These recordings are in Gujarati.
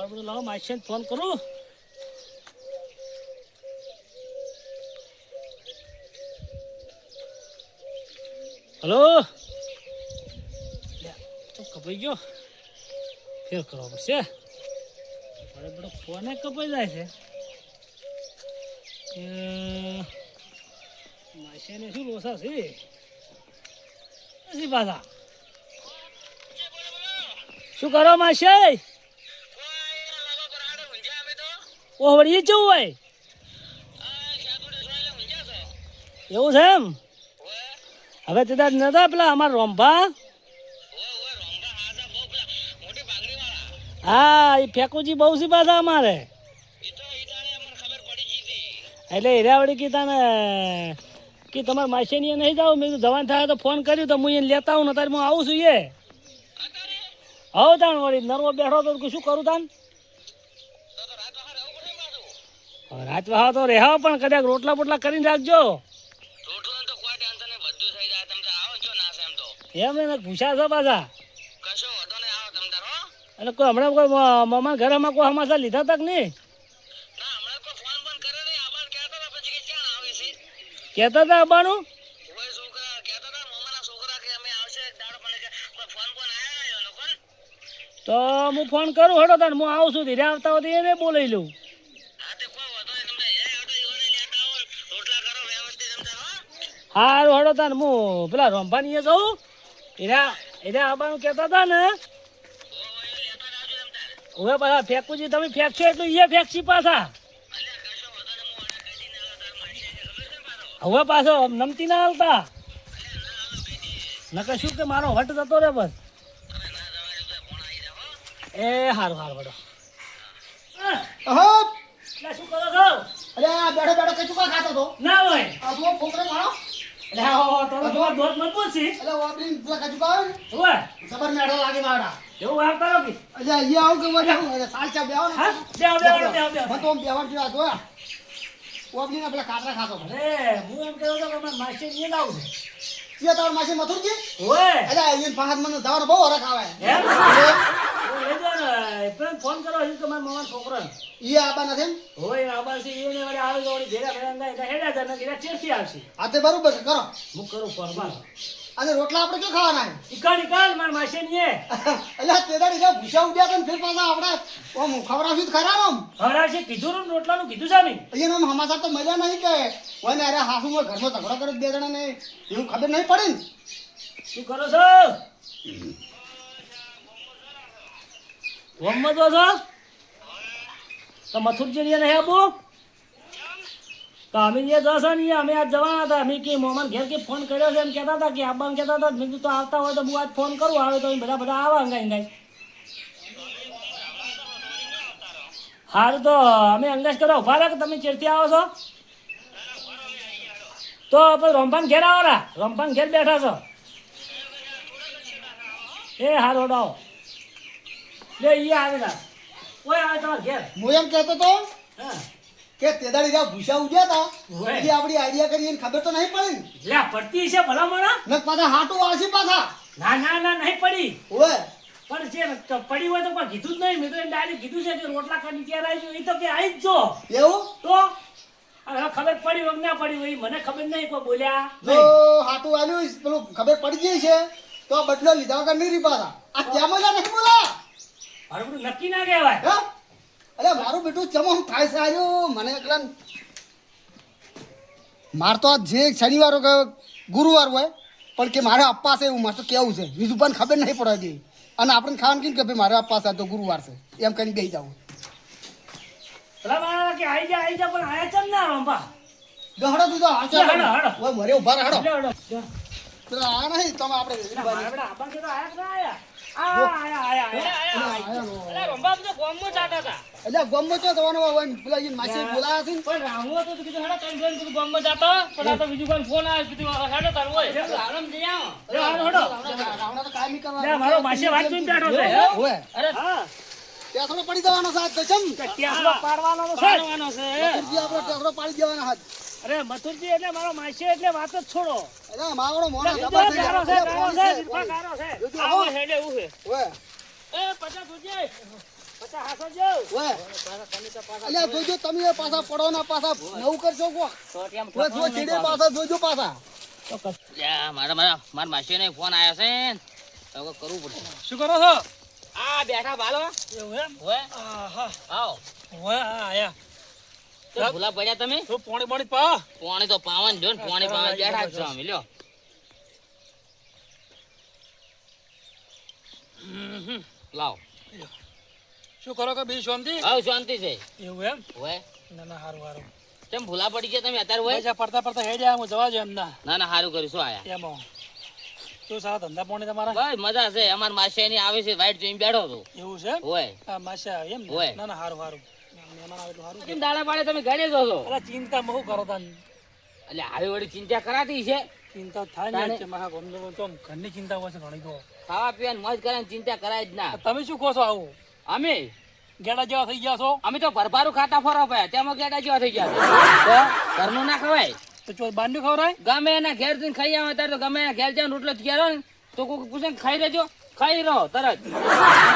બધું લાવો માસીને ફોન કરું. હલો તો કપાઈ ગયો, ફેર કરવા પડશે. મારે બધો ફોને કપાઈ જાય છે કે માસીને શું લોસા છે પછી પાછા. શું કરો માસી? ઓ વળી જવું હોય એવું છે એમ. હવે તે દાડ નતા પેલા અમારા રોંભા, હા એ ફેકુજી બહુ છે પાછા અમારે. એટલે હીરા વળી કીધા ને કે તમારે માસીની નહીં જાવ. મેં જવાન થાય તો ફોન કર્યું તો હું એને લેતા આવું ને તારે હું આવું છું. એ હવ તાણ વળી નરવો બેઠો તો શું કરું તાન. રાત વહાવ તો રહેવા પણ કદાચ રોટલા બોટલા કરીને રાખજો. એમ ને પૂછ્યા છો પાછા. એટલે કોઈ હમણાં કોઈ મામા ઘરમાં કોઈ સમાચાર લીધા તક નહીં કહેતા હતા આવવાનું. તો હું ફોન કરું હડો તાર હું આવું છું. ધીરે આવતા હોય એને બોલાવી લઉં. સારું હડો તાર હું પેલા રોંભાની જઉં. એને આવવાનું કહેતા હતા ને. હવે પાછા ફેંકુજી તમે ફેંકશો એટલે એ ફેંકશી પાછા. હવે પાછો નમતી ના હાલતા નકર શું કે મારો હટ જતો રે બસ. એ હારું હારું હડો. શું કરો છો? અરે આ બેઠો બેઠો કચું કા ખાતો તો ના હોય આ જો ફોકરે મારો થોડો દોત મજબૂત છે. અરે વાપરી પેલા કચું કા આવે હવે જબર મેળો લાગે મારા. એવું વાત કરો કે અરે અહીંયા આવું કે વડા સાલ ચા બેહો ને. હા બે મને તો બેહવા જેવા જોયા વાપરી ના પેલા કાતરા ખાતો. અરે હું એમ કહ્યું તો કે માસી ને લાવું છે. કે તાર માસી મથુરજી ઓય અરે અહીંયા ફાહદ મને દાવાનો બહુ હરખ આવે. એમ લઈ જાઓ ને પણ ફોન કરો હજી તો મારા મામા છોકરાને. ઈ આબા નથી એમ હોય આબા છે એને વડે આવે તો વળી ભેગા ભેગા એટલે હેડા જાય ને એટલે ચેરથી આવશે. આ તે બરોબર છે કરો. હું કરું ફોન બાર. અને રોટલા આપણે ક્યાં ખાવાના નિકાલ નિકાલ મારા માસી ને એટલે તે દાડી જો ભૂસા ઉડ્યા તો ફેર પાછા આપણે ઓમ ખવડાવશું તો ખરા આમ હરા છે કીધું ને રોટલાનું કીધું છે મેં. અહીંયા આમ સમાચાર તો મળ્યા નહીં કે હોય ને અરે હાસુ ઘરમાં ઝઘડો કરે બે જણા ને એવું ખબર નહીં પડી ને. શું કરો છો? મોહમ્મદ છો તો મથુરજી ને નહીં આબુ તો અમે જે જશો ને અમે આજ જવાના હતા. અમે કે મોહમ્મદ ઘેર કે ફોન કર્યો છે એમ કહેતા હતા કે આબાને કહેતા હતા. મેં તો આવતા હોય તો હું આજ ફોન કરું આવે તો બધા બધા આવા અંગાઈ અંગાઈ. સારું તો અમે અંગાજ કરવા ઉભા રહ્યા કે તમે ચેરથી આવો છો તો પછી રંભાન ઘેર આવો રા. રંભાન ઘેર બેઠા છો એ હારો આવો લે ઈ આવે તા ઓય આવે તમાર ઘેર. હું એમ કહેતો તો હા કે તે દાડી જ્યાં ભૂસા ઉડ્યા હતા હોય. એ આપણી આઈડિયા કરી એને ખબર તો નહીં પડી લે પડતી છે ભલા મોણા. ને પાછા હાટું આવશે પાછા ના ના ના નહીં પડી ઓય પણ છે પડી હોય તો કોઈ કીધું જ નહીં. મેં તો એને ડાયરેક્ટ કીધું છે કે રોટલા ખાની ત્યારે આવી એ તો કે આવી જ જો એવું તો હવે ખબર પડી હોય કે ના પડી હોય મને ખબર નહીં કોઈ બોલ્યા જો હાટું આવ્યું પેલું ખબર પડી ગઈ છે તો આ બદલો લીધા વગર નહીં રહી પાછા. આ કેમ જ નહીં બોલા મારું બધું નક્કી ના કહેવાય. હે અરે મારું બેટું ચમો થાય છે આવ્યું મને એકલા માર તો જે શનિવાર કે ગુરુવાર હોય પણ કે મારે અપ્પા છે એવું મારે તો કેવું છે બીજું પણ ખબર નહીં પડવા દે. અને આપણે ખાવાનું કીધું કે ભાઈ મારે અપ્પા છે તો ગુરુવાર છે એમ કરીને બેસી જાવ. પેલા મારા કે આવી જા પણ આયા ચમ ના રંભા. ગહડો તું તો લે, હડો, હડો. ઓય મરે ઉભા રહો લે, હડો. પેલા આ નહીં તમે આપણે મારા બેટા આબા કે તો આયા કે ના આયા? આયા. અરે રંભા તો ગોમમાં જાતા હતા. એટલે ગમો છો તમારો હોય ને પેલા ઈ માસી બોલાયા છે ને પણ રામુ તો કીધું હેડો તઈ જોઈને કીધું ગોમમાં જાતો પણ આ તો બીજું કોઈ ફોન આવ્યો કીધું હેડો તાર હોય આરામ જઈ આવો. હેડો. રાવણા તો કાયમી કરવા લે મારો માસી વાત જોઈને બેઠો છે હે? ઓય અરે હા ત્યાં થોડો પડી જવાનો સાથ કચમ ટેસલો પાડવાનો છે. મથુરજી આપણે ટેસડો પાડી દેવાના હાથ. અરે મથુરજી એટલે મારો માસી એટલે વાત જ છોડો. અરે માવડો મોણો ગારો જબર છે, થઈ ગારો ગયો. છે, ગારો છે. જોજો આવો આવો. હેડે એવું છે. ઓય એ 50 જોજે 50 હાસો જો ઓય અલ્યા જોજો તમે એ પાછા પડો ના પાછા નવું કરશો કો તો કેમ ઓય જો છેડે પાછા જોજો પાછા તો કર મારા માસીને ફોન આવ્યો છે ને તો કરવું પડશે. શું કરો છો આ બેઠા ભાલો એવું એમ હોય આહા આવો ઓય આયા તો ભૂલા પડ્યા તમે તો પોણી પોણી પા પાણી તો પાવન જો ને પાણી પાવન બેઠા જ છો અમે લ્યો. લાવો શું કરો કે બી શાંતિ આવ શાંતિ છે એવું એમ હોય ના ના હારું હારું કેમ ભૂલા પડી ગયા તમે અત્યારે હોય પૈસા પડતા પડતા હેડ્યા હું જવા જો એમના ના ના સારું કર્યું શું આયા એમાં શું સારા ધંધા પોણી તમારા ભાઈ મજા છે અમાર માસી ની આવે છે વાઈટ જોઈને બેઠો હતો એવું છે એમ? હોય આ માસા આવે એમ ને? હોય. ના ના હારું હારું મહેમાન આવે એટલું હારું કેમ દાડા પાડે તમે ઘરે જો છો અલા ચિંતા બહુ કરો તાન એટલે આવી વળી ચિંતા કરાતી છે ચિંતા થાય તાને? ને કે મારા ગમનો તો આમ ઘરની ચિંતા હોય છે ઘણી તો ખાવા પીવાની મોજ કરવાની ચિંતા કરાય જ ના. તમે શું કહો છો આવું અમે ગેડા જેવા થઈ ગયા છો અમે તો ભરભારું ખાતા ફરો ભાઈ તેમાં ગેડા જેવા થઈ ગયા છે. તો ઘરનું ના ખવાય તો ચો બાંધ્યું ખવરાય ગમે એના ઘેર જઈને ખાઈ આવે ત્યારે તો ગમે એના ઘેર જઈને રોટલો ઘેરો ને તો કોઈ પૂછે ને ખાઈ લેજો ખાઈ રહો તરત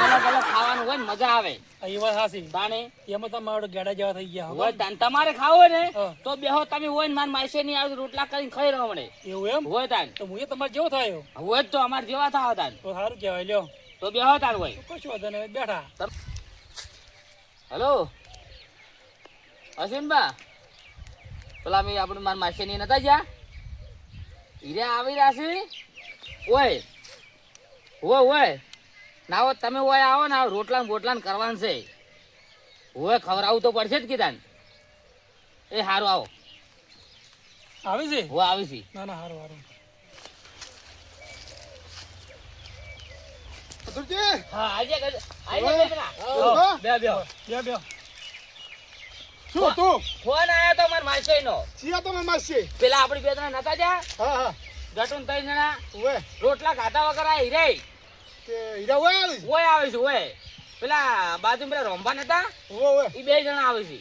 અલગ અલગ ખાવાનું હોય ને મજા આવે એ વાત હાસી તાણે એમાં તમારે ગેડા જેવા થઈ ગયા હોય તાન તમારે ખાવો હોય ને હા. તો બેહો તમે હોય ને માર માસે ની આવે રોટલા કરીને ખાઈ રહો મને એવું એમ હોય તાન તો હું એ તમારે જેવો થયો હોય જ તો અમારે જેવા થાવ તાન તો સારું કહેવાય લ્યો તો બેહો તાન હોય. તો કશું વાંધો નહીં બેઠા હલો અશ્વિનબા પેલા મેં આપણે મારા માસે ની નતા ગયા હીરે આવી રહ્યા છે ઓય ઓય ના હો તમે ઓય આવો ને રોટલા બોટલા ને કરવાનું છે ઓય ખવડાવવું તો પડશે જ કીધા ને. એ હારું આવો આવી છે હો આવી છે ના ના સારું સારું મથુરજી હા આજે હા. બે બે બે બે શું તું ફોન આયો તો મારા માસે નો સિયા તો માસી પેલા આપડી બે જણા નતા જા હા હા ગટુન ત્રણ જણા ઓય રોટલા ખાતા વગર આ હીરે કે હીરા ઓય આવી ઓય આવે છે ઓય પેલા બાજુ પેલા રોંભા નતા ઓય એ બે જણા આવે છે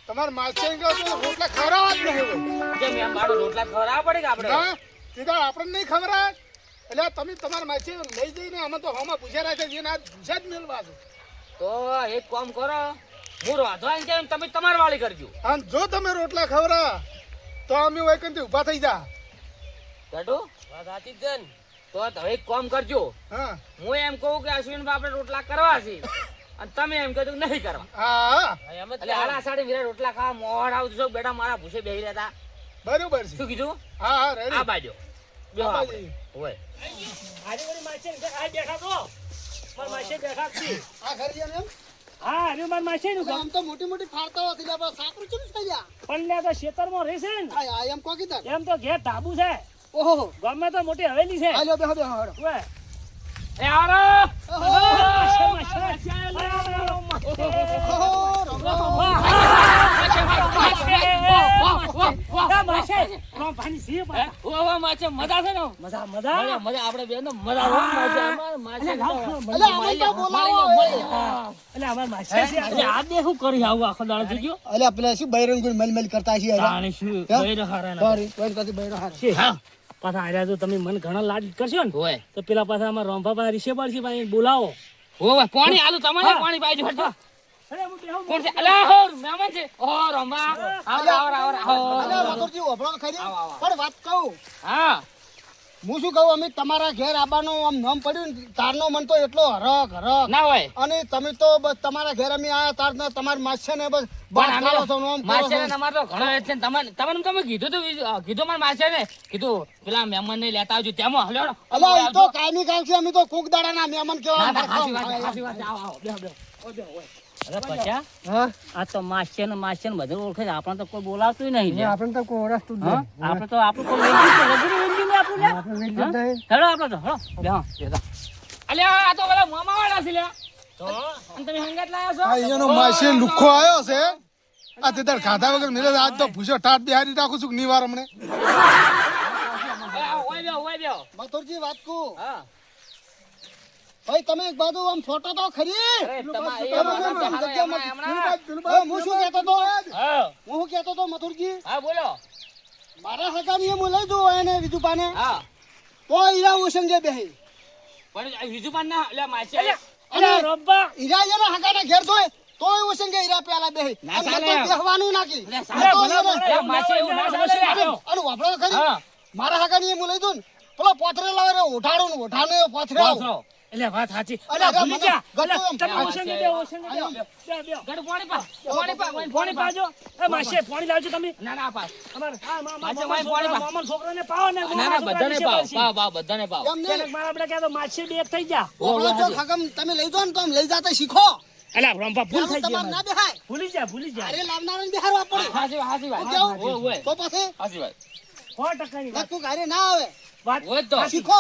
તમાર માસી કે તો રોટલા ખવડાવવા જ નહીં હોય કેમ એમ મારો રોટલા ખવડાવવા પડે કે આપણે હા સીધા આપણને નહીં ખબર એટલે તમે તમારા માસી લઈ જઈને અમે તો હમણાં પૂછ્યા રહ્યા છે જેને આ પૂછ્યા જ મેળવા છે તો એક કામ કરો હું રાધવા આઈને જાય તમે તમારી વાળી કરજો અને જો તમે રોટલા ખવડા તો અમે હોય કંઈ ઊભા થઈ જા ગટુ વાત સાચી જ છે ને. તો હવે એક કામ કરજો હા હું એમ કહું કે અશ્વિન આપણે રોટલા કરવા છે અને તમે એમ કીધું કે નહીં કરવા હા એટલે આલા સાડી વીરા રોટલા ખાવા મોડ આવજો બેટા મારા ભૂસે બેહી રહેતા બરોબર છે શું કીધું હા હા આ રેડી બાજુ બેહો આપણે. હોય આજે વળી માસે ને આ બેઠા તો મારા માસે બેઠા જ છે આ ઘર છે ને એમ હા હવે મારા માસે નું કામ આમ તો મોટી મોટી ફાડતા હતી આપણે સાકરું ચમ થઈ ગયા પણ લે તો ખેતરમાં રહેશે ને આ એમ કો કીધા એમ તો ઘેર ધાબુ છે ઓહો ગમે તો મોટી હવેલી છે હાલો બેહો બેહો હાલો ઓય. એ આરો ઓહો રામ રામ માછે મજા છે ને મજા મજા મજા આપણે બેન તો મજા આવે માછે માછે અલે આમાં તો બોલાવો એટલે અમાર માસે છે એટલે આ દે શું કરી આવું આખો દાડો થઈ ગયો અલે પેલા શું બૈરંગુલ મલમલ કરતા છે તાણે શું બૈર હારાના સોરી કોઈ કદી બૈર હાર છે પાછા આર્યા જો તમે મને ઘણા લાડ કરશો ને હોય તો પેલા પાછા અમાર રોંભા પાસે રિશેબર છે ભાઈ બોલાવો હોય પાણી આલુ તમારે પાણી પાજો હટો અરે હું બેહું કોણ છે અલા હો મહેમાન છે ઓ રંબા આવો આવો આવો અલે માતરજી ઓભળો ખરી પણ વાત કહું હા હું શું કહું અમે તમારા ઘેર આબાનું આમ નામ પડ્યું ને તારનો મન તો એટલો હરખ હરખ ના હોય અને તમે તો બસ તમારા ઘેર અમે આયા તારને તમારી માસે ને બસ બાત પણ કરો છો ને આમ કરો માસે છો. ને તમારે તો ઘણો એ છે ને તમને તમને તમે કીધું તું કીધું મારા માસે ને કીધું પેલા મહેમાન ને લેતા આવજો તેમાં હલ્યો અલે એ તો કાયમી કામ છે અમે તો કોક દાડાના મહેમાન કેવા ખાસી વાત આવો આવો બેહો બેહો અરે પછા હા આ તો માસે ને બધું ઓળખે છે આપણે તો કોઈ બોલાવતું નહીં આપણે તો કોઈ ઓળખતું હા આપણે તો આપણું કોઈ વેચી ને આપણું લે આપણે હેડો આપણે તો હેડો બેહો બેહો અલ્યા આ તો પેલા મામા વાળા છે લ્યા તો અને તમે હંગાત લાયા છો અહીંયાનો માસી લુખો આવ્યો છે આ તે તાર ખાધા વગર નીરજ આજ તો ભૂસો ટાટ બિહારી નાખું છું નિવાર હમણે ઓય બેહો મથુરજી વાત કહું હા ભાઈ તમે એક બાજુ આમ છોટો તો ખરી અરે તમારે હું શું કહેતો તો હા હું શું કહેતો તો મથુરજી હા બોલો મારા સગાની હું લઈ દઉં એને બીજું પાને હા તો હીરા ઉસંગે બેહી પણ બીજું પણ ના એટલે માસે અરે રોબ્બા હીરા એના હગાના ઘેર જોય તોય ઓછે કે હીરા પેલા બેહી ના અને ચાલે. તો બેહવાનું નાખી અરે અને સાલે, તો ભલા એને- ભલા. એ માસે એવું ના ચાલે. અને વાપરો તો ખરી હા. મારા હગાની એ હું લઈ દઉં ને પેલો પોથરે લાવે રે ઉઠાડું ને ઉઠાડે પોથરે આવું. પાછો. એટલે વાત સાચી અરે, અરે ભૂલી જા ગટુ અરે, એમ. તમે આ ઓછે ને વાત બે છે. ઓછે ને બે બે ગડ પાણી પા. પાણી પા. પાણી પાજો એ માસે પાણી લાવજો તમે ના ના પા. અમાર હા માસે વાય પાણી પા. મામા છોકરાને પાવો ને ના ના બધાને પાવ. પાવ બધાને પાવ. એમ નહીં. તેને મારા આપણે કહે તો માસે બે થઈ જા વાપરો તો ખગમ તમે લઈ જાઓ ને તો આમ લઈ જાતા શીખો અલા રંભા ભૂલ થઈ તમારે ના ગઈ બેહાય ભૂલી જા અરે લાવનારાને બેહારવા પડે હાજી વાત. કેવું? ઓય ઓય. તો પછી હાજી વાત. 100% ની વાત તું ઘરે ના આવે વાત ઓય તો. શીખો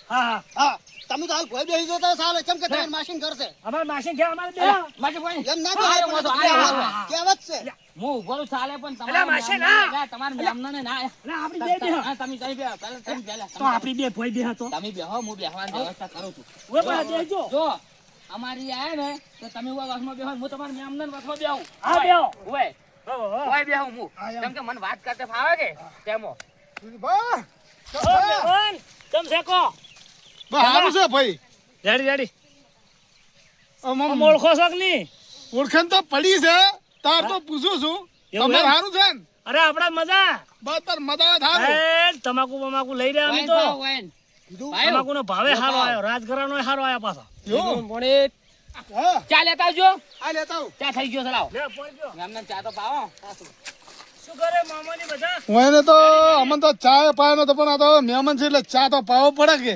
હા હા હા તમે તો હાલ કોઈ બેહી જો તો સાલે કેમ કે તમારી માસીન કરશે અમાર માસે ઘેર અમારે બે માસે પાણી. એમ ના હા, બેહાય એમ પણ તો. કહેવત- કહેવત છે હું ઉભો છું ચાલે પણ અલા, માસે ના. તમારા મેમનાને ના. અલા આપડી બે બે હા, તમે જઈ બેહો. પહેલા તમે પહેલા. તો આપડી બે ભોય બે હતો તમે બેહો હું બેહવાની વ્યવસ્થા કરું છું. ઓય પણ દેજો જો અમારી આયા ને તો તમે ઓય વાસમાં બેહો હું તમારા મેમનાને વાસમાં બેહું. હા બેહો ઓય હો ઓય બેહું હું. કેમ કે મને વાત કરતે ફાવે કે તેમાં. વાહ! હો બેહન તમ સેકો સારું છે ભાઈ રેડી રેડી આમ આમ ઓળખો છો કે નહીં ઓળખાણ તો પડી છે તાર તો પૂછું છું એવું તમારે એમ? સારું છે ને અરે આપડા મજા બસ તાર મજા આવે સારું એ તમાકુ બમાકુ લઈ રહ્યા અમે વાઈન તો પાવ, વાઈન. ભાઈઓ. તમાકુ નો ભાવે જો સારો ભાવ. આવ્યો રાજઘરાનો સારો આવ્યો પાછો જો હા ચા લેતા આવજો. આ લેતા આવું. ચા થઈ ગયો ચલાવ. લે પોરજો મેમને ચા તો પાવો. શું કરે મામાની બધા હું એને તો અમને તો ચા પાયો નતો પણ આ તો મહેમાન છે એટલે ચા તો પાવો પડે કે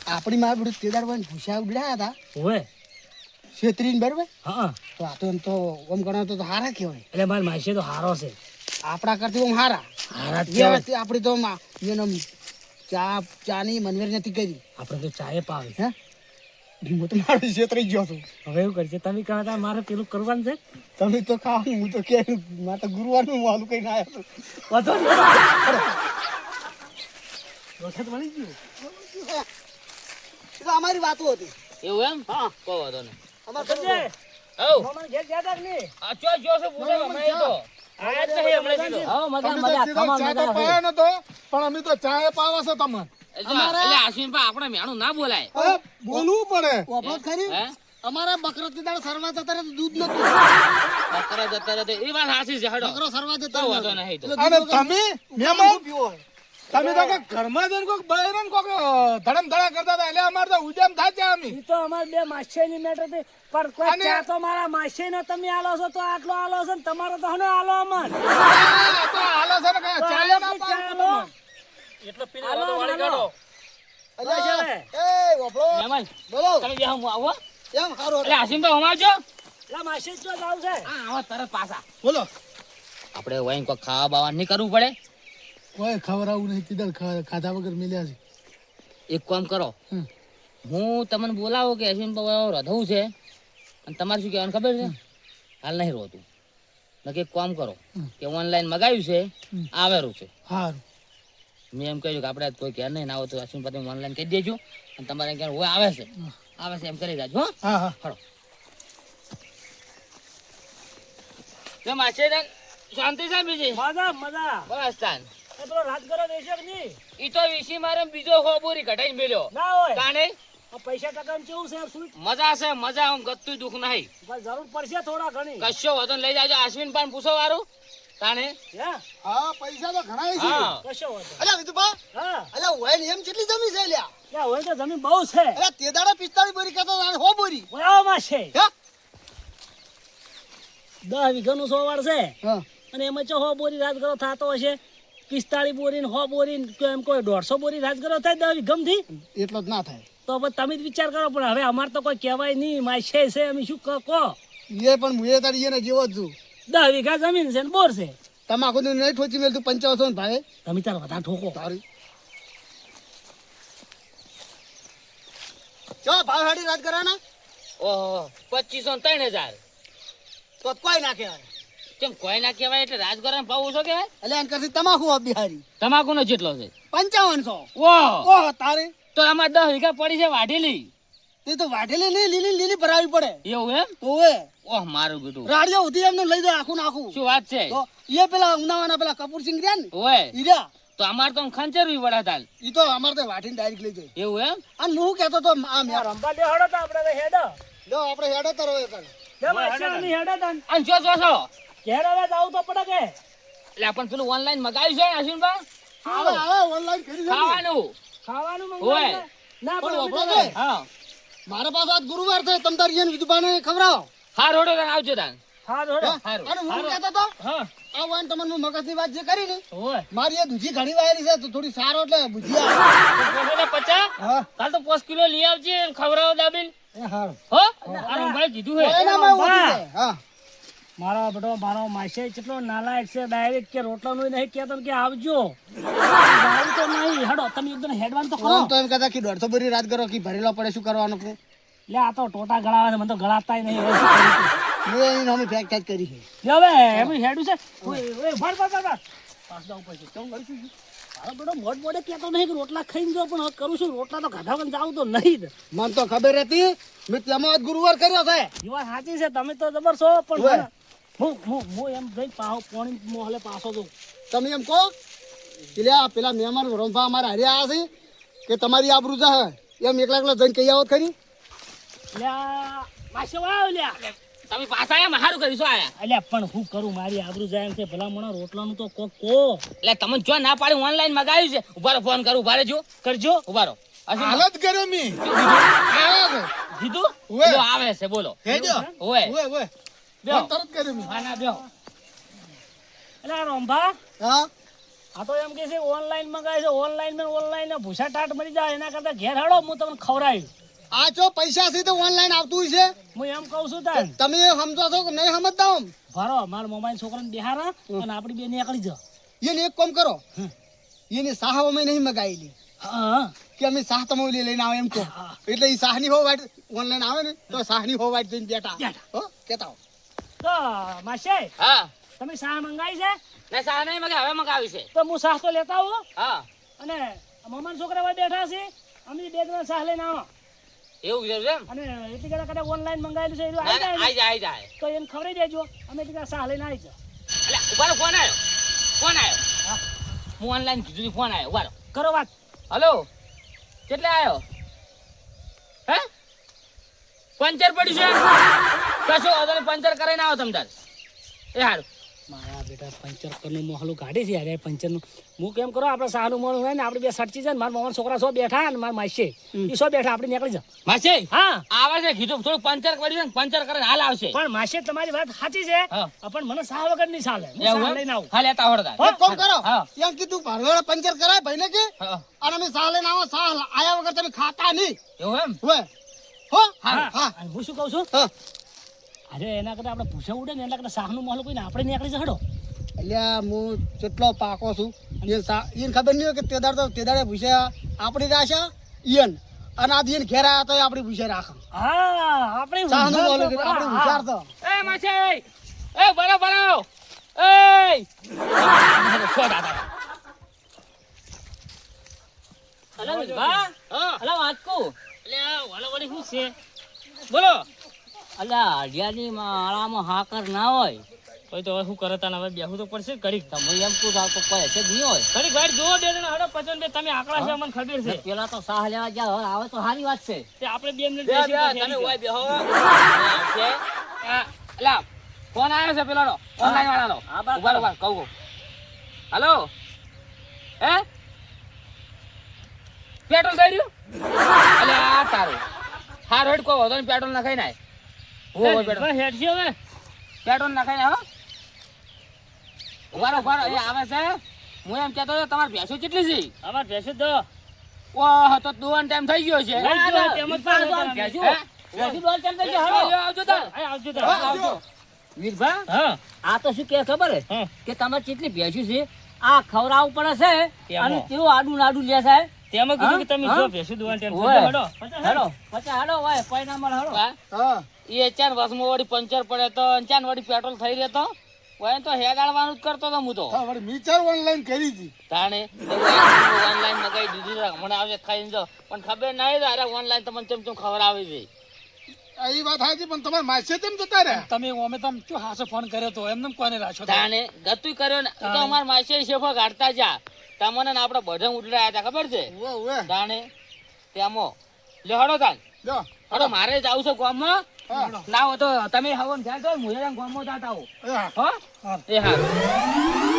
આપણી માં બધું તેદાર ભાઈ ભૂસા ઉડ્યા હતા ઓય છેતરીને બરાબર હા તો આ તો એમ તો ઓમ ગણાતો તો હારા કહેવાય એટલે મારા માસે તો હારો છે આપણા કરતી ઓમ હારા હારા જ કહેવાય. વ્યવસ્થિત આપણી તો એને ચાની મનવેર નથી કરી આપણે તો ચાય પાવે હે હું તો મારું છેતરી ગયો છું હવે એવું કરશે તમે કહો તા મારે પેલું કરવાનું છે તમે તો ખાવાનું હું તો કે મારે તો ગુરુવારનું માલું કઈ ના આવ્યો વધો નહીં. વખત મળી ગયું એ તો અમારી વાતો હતી એવું એમ? કહો વાંધો નહીં. અમારે સમજે? હઉ. મામાને ઘેર ગયા તા કે નહીં? આ ચો જો છે પૂરે હમણાં એ તો. આયા જ નહીં હમણાં કીધું. હઉ, મજા તમે તો મજા. કીધું તમાર ચા તો મજા. પાયો નતો પણ અમે તો ચા પાવા છે તમને એટલે આશ્વિનભાઈ આપણે મેણું ના બોલાય. હવે બોલવું પડે વાપરો ખરી હે? અમારા બકરો તે દાડે સરવા જતા રહે તો દૂધ નતું બકરા જતા રહે તો એ વાત સાચી છે હડો. બકરો સરવા જતા તો રહે. વાંધો નહીં તો. એટલે અને દૂધ વગર તમે હું મહેમાન પીવો હોય. તમે તો કોઈક ઘરમાં જઈને કોઈક બહેરાન કોઈક ધડમ ધડા કરતા હતા એટલે અમારે તો ઉજામ થાય છે અમે ઈ તો અમાર બે માસીની મેટર હતી પણ કોઈ અને- ચા તો મારા માસીનો તમે આલો છો તો આટલો આલો છો ને તમારો તો હનો આલો અમન આ તો હાલો છે ને કઈ તો ચાલે ના આટલી ચા પાડો આલો. એટલો પીને હાલો, વાળો વાળી હાલો. કાઢો. અલ્યા, બસ હવે. એ વાપરો મહેમાન, બોલો તમે બેહો, હું આવું હો. કેમ સારું એટલે આશ્વિનભાઈ અમારજો. લા માસી જો જાવ છે હા, આવો તરત પાછા. બોલો આપણે વહીને કોઈ ખાવા બાવા નહીં કરવું પડે. કોઈ ખવડાવું નહીં તીધર ખાધા વગર મિલ્યા છે એક કામ કરો, હમ. હું તમને બોલાવો કે અશ્વિનભાઈ રધવું છે અને તમારે શું કહેવાનું ખબર છે? હાલ નહીં રોતું. નકે એક કામ કરો કે ઓનલાઈન મગાવ્યું છે, આવેલું છે. સારું મેં એમ કહ્યું કે આપણે કોઈ ઘેર નહીં ના આવે તો અશ્વિનભાઈ ઓનલાઈન કહી દેજો અને તમારે ઘેર હોય આવે છે એમ કરી દેજો. હો હા હા ખરો. કેમ આશીર્વાદ? શાંતિ છે બીજી? મજા મજા બસ તાન. એ પેલો રાત કરો દેશો કે નહીં ઈ તો વીસી મારે બીજો ખોબોરી કઢાઈને મેલ્યો. ના હોય તાણે આ પૈસા ટકા કેવું છે શું મજા છે મજા, આમ ગતું દુઃખ નહીં. બસ જરૂર પડશે થોડા ઘણી કશો વધુ લઈ જાજો. આશ્વિન પાન પૂછો વારું તાણે. હે હા પૈસા તો ઘણા છે હા કશો વાંધો અલ્યા વિધુબા હા અલ્યા હોય ને એમ કેટલી જમી છે અલ્યા ત્યાં હોય તો જમીન બહુ છે અલ્યા તે દાડે 45 બોરી કહેતો તાણે 100 બોરી ઓયામાં છે હે 10 વીઘાનું સોવાળ છે હા અને એમાં ચો 100 બોરી રાજગરો થતો હશે 45 બોરી ને 100 બોરી ને કે એમ કોઈ 150 બોરી રાજગરો થાય 10 વીઘામથી એટલો જ ના થાય તો પછી તમે જ વિચાર કરો પણ હવે અમારે તો કોઈ કહેવાય નહીં માય છે અમે શું કહો એ પણ હું એ તારી એને જેવો જ છું 10 વીઘા જમીન છે ને બોર છે તમાકુ નું નહીં ઠોચી મેલતું 55 ને ભાઈ તમે તાર વધારે ઠોકો તારી ચો ભાવ હાડી રાત કરાના ઓહો 25,000 તો કોઈ ના કહેવાય કેમ કોઈ ના કહેવાય એટલે રાજગરાનો ભાવ ઓછો કહેવાય? એટલે એમ કરતી તમાકુ આપ બિહારી તમાકુનો જેટલો છે? 5500 ઓહ ઓહ તારે તો આમાં 10 વીઘા પડી છે વાઢેલી. તે તો વાઢેલી નહીં લીલી લીલી ભરાવી પડે એવું એમ? તો એ ઓહ મારું બેટું, રાડિયો ઉધી એમને લઈ જાય આખું નાખું શું વાત છે? તો એ પેલા ઉનાવાના પેલા કપૂરસિંહ રહ્યા ને ઓય ઈરા તો અમારે તો ખંચેરવી પડે તાલ ઈ તો અમારે તો વાટીને ડાયરેક્ટ લઈ જાય એવું એમ અને હું કહેતો તો આ મેં રંબા દે હડો તો આપણે તો હેડો જો આપણે હેડે તરો એ કર લે માસી અમે હેડો તન અને જો ઘેર હવે જાવું તો પડે કે એટલે પણ પેલું ઓનલાઈન મગાવ્યું છે અશ્વિનભાઈ આવે ઓનલાઈન કરી દે ખાવાનું ખાવાનું ઓય. મંગાવી ના પણ પણ વાપરો કે હા મારા પાસે આજ ગુરુવાર છે તમ તાર ઈયન વિધુબાને ખવરાવો હા રોડો તને આવજો તાન હા ધોડો હારું. અને હું કહેતો તો હા આ વાન તમને હું મગજની વાત જે કરી ને ઓય મારી એ દૂધી ઘણી વાયરી છે તો થોડી સારો એટલે ભુજીયા પોસોને 50 હા કાલ તો 5 કિલો લઈ આવજે અને ખવડાવો દાબીન એ હારું હો આ રંભાઈ કીધું હે એનામાં ઓછી છે હા મારો બેટો મારો માસે કેટલો નાલાયક છે ડાયરેક્ટ કે રોટલાનું નહીં કહેતો કે આવજો જાવું તો નહીં હડો તમે એકદમ હેડવાન તો કરો આમ તો એમ કહેતા કે 150 ભરી રાત કરો કે ભરેલો પડે શું કરવાનું કે લે આ તો ટોટા ગળાવે છે મને તો ગળાતાય નહીં હવે શું કરું તું? મેં એની અમે ફેક ફેક કરી છે લે હવે એમ હેડું છે ઓય ઓય ભર પાસ જાવ પછી કેમ કરીશું મારો બેટો મોડ મોડે કહેતો નહીં કે રોટલા ખાઈને જો પણ હવે કરું છું રોટલા તો ગાધા વગર જાવું તો નહીં જ મને તો ખબર હતી મેં તેમાં આજ ગુરુવાર કર્યો છે એ વાત સાચી છે તમે તો જબર છો પણ ઓય. હું એમ જઈ પાણી મોહલે પાછો જઉં તમે એમ કહો કે લે આ પેલા મહેમાન રંભા અમારા હારે આવ્યા છે કે તમારી આબરૂ છે એમ એકલા એકલા જઈને કહી આવો ખરી લે પાછો આવ લ્યા તમે પાછા આયા હારું કર્યું શું આયા અલ્યા પણ હું કરું મારી આબરૂ જાય એમ છે ભલા મને રોટલાનું તો કોક કો એટલે તમે જો ના પાડી ઓનલાઈન મગાવ્યું છે ઉભારો ફોન કરું ઉભારે જો કરજો ઉભારો અશ્વિન હાલત કર્યો મી કીધું ઓય. જો આવે છે બોલો હેજો ઓય ઓય ઓય બેહો તરત કર્યો મી હા ના બેહો એટલે રોંભા હા આ તો એમ કે છે ઓનલાઈન મંગાવે છે ઓનલાઈન ભૂસા ટાટ મરી જાય એના કરતા ઘેર હાડો હું તમને ખવડાવ્યું આ જો પૈસા છે તો ઓનલાઈન આવતું છે હું એમ કહું છું તાન તમે એ સમજો છો કે નહીં સમજતા આમ ભરો મારા મોમાઈ છોકરાને બેહારા અને આપણી બે નીકળી જા એને એક કામ કરો એને સાહ અમે નહીં મગાવેલી હા કે અમે સાહ તમે લઈને આવે એમ કહો એટલે એ સાહની હો વાટ ઓનલાઈન આવે ને તો સાહની હો વાટ જઈને બેઠા હો કેતા હો તો માસે હા તમે શાહ મંગાવી છે ને સા નહીં મગે હવે મગાવ્યું છે તો હું શાહ તો લેતા આવું હા અને મોમાન છોકરા ભાઈ બેઠા છે અમે બે જણા શાહ લઈને આવો એવું છે એમ અને એટલી કદાચ ઓનલાઈન મંગાવેલું છે ના, ના, આઈ જાય તો એને ખવડાવી દેજો અમે એટલી શાહ લઈને આવી જા એટલે ઉભારો ફોન આવ્યો હું ઓનલાઈન કીધું ફોન આવ્યો ઉભારો કરો વાત હલો કેટલે આવ્યો હે પંચર પડ્યું છે કશો વાંધો નહીં પંચર કરાઈને આવો તમ તાર એ હારું મારા બેટા પંચરનું મોહલું કાઢે છે યાર પંચરનું હું કેમ કરો આપણે શાહનું મોહલું હોય ને આપણે બે સટચી જાય ને મારા મામા છોકરા સો બેઠા અને મારા માસી એ સો બેઠા આપણે નીકળી જા માસી હા આવે છે કીધું થોડું પંચર પડ્યું છે ને પંચર કરીને હાલ આવશે પણ માસી તમારી વાત સાચી છે હા. પણ મને શાહ વગર નહીં ચાલે હું એવું શાહ એમ? લઈને આવું હા લેતા આવડતા એક કામ કરો હા. ત્યાં કીધું ભરવેળા પંચર કરાય ભાઈને કે હા. અને અમે સાહ લઈને આવો સાહ આયા વગર તમે ખાતા નહીં એવું એમ હોય હો હા. હા અને હું શું કહું છું હા અરે એના કરતા આપણે પૂછા ઉડે ને એના કરતા શાહનું મોહલું કોઈને આપણે નીકળી જડો એટલે હું કેટલો પાકો છું એને ખબર નહીં હોય કે તેદાડે ભૂસ્યા આપણી રાશા ઈયન અને આ દિન ઘેર આવ્યા તો આપણી ભૂસે રાખે હા આપણે સાહનું હુંશાર બોલું તો કે આપણે હા. હુશાર તો એ માસી એ બરો બરો એ છોડ આતા અલા વિભા હા અલા વાતકો એટલે આ વાલો વાળી શું છે બોલો અલા હડિયાની માળામાં હાકર ના હોય કોઈ તો હવે શું કરે તને હવે બેહું તો પડશે ઘડીક તમે એમ કહું તો કોઈ હશે જ નહીં હોય ઘડીક વાર જોવો બે જણા હડો પચન બે તમે આકડા છે અમને ખબર છે પેલા તો સાહ લેવા જાવ આવે તો સારી વાત છે તે આપણે બે મિનિટ બે તમે ઓય બેહો છે લા ફોન આવ્યો છે પેલાનો ઓનલાઈન વાળાનો હા, બસ, ઉભા ઉભા કહું હાલો હે પેટ્રોલ થઈ રહ્યું અલે આ તારું હાર હેડ કો વધો ને પેટ્રોલ નખાઈ નાય ઓ પેટ્રોલ હેડ છે હવે પેટ્રોલ નખાઈ નાય હો ઉભા ઉભા એ આવે છે હું એમ કહેતો હતો તમારી ભેંસો કેટલી છે અમાર ભેંસો દો ઓહ તો દોન ટાઈમ થઈ ગયો છે આવજો વીરભા હા આ તો શું કે ખબર હે હા. કે તમારે કેટલી ભેંસ્યું છે આ ખવડાવવું પડે છે તેમાં. અને તેવું આડું નાડું લે છે તેમાં કીધું કે તમે હા? જો ભેંસો દોવાનું ટાઈમ ઓય. હેડો હેડો પછી હેડો હોય પૈનામાં હેડો હા એ ચાર વર્ષમાં વળી પંચર પડે તો ચાર વળી પેટ્રોલ થઈ રહ્યો તો વળી તો હેડાડવાનું જ કરતો હતો હું તો હા વળી મીચર ઓનલાઈન કરી હતી તાણે ઓનલાઈન મગાવી દીધું છે હમણાં આવશે ખાઈને જાઓ પણ ખબર નહીં તો અરે ઓનલાઈન તમને ચમ ચમ ખબર આવી છે એ વાત સાચી પણ તમારે માસે તેમ જતા રહ્યા તમે ઓમે તમે શું હાસો ફોન કર્યો તો એમને કોને રાખ્યો તાણે ગતું કર્યો ને તો અમાર માસી શેફો ગાડતા જા તમને ને આપણે બધા ઉડરાયા હતા ખબર છે ઉવે ઉવે જાણે તેમાં લે હડો તાન લો હડો મારે જાવ છે ગામમાં હા ના હો તો તમે હવન થયા તો હું ગામમાં જાતા હો એ હા. હો એ હા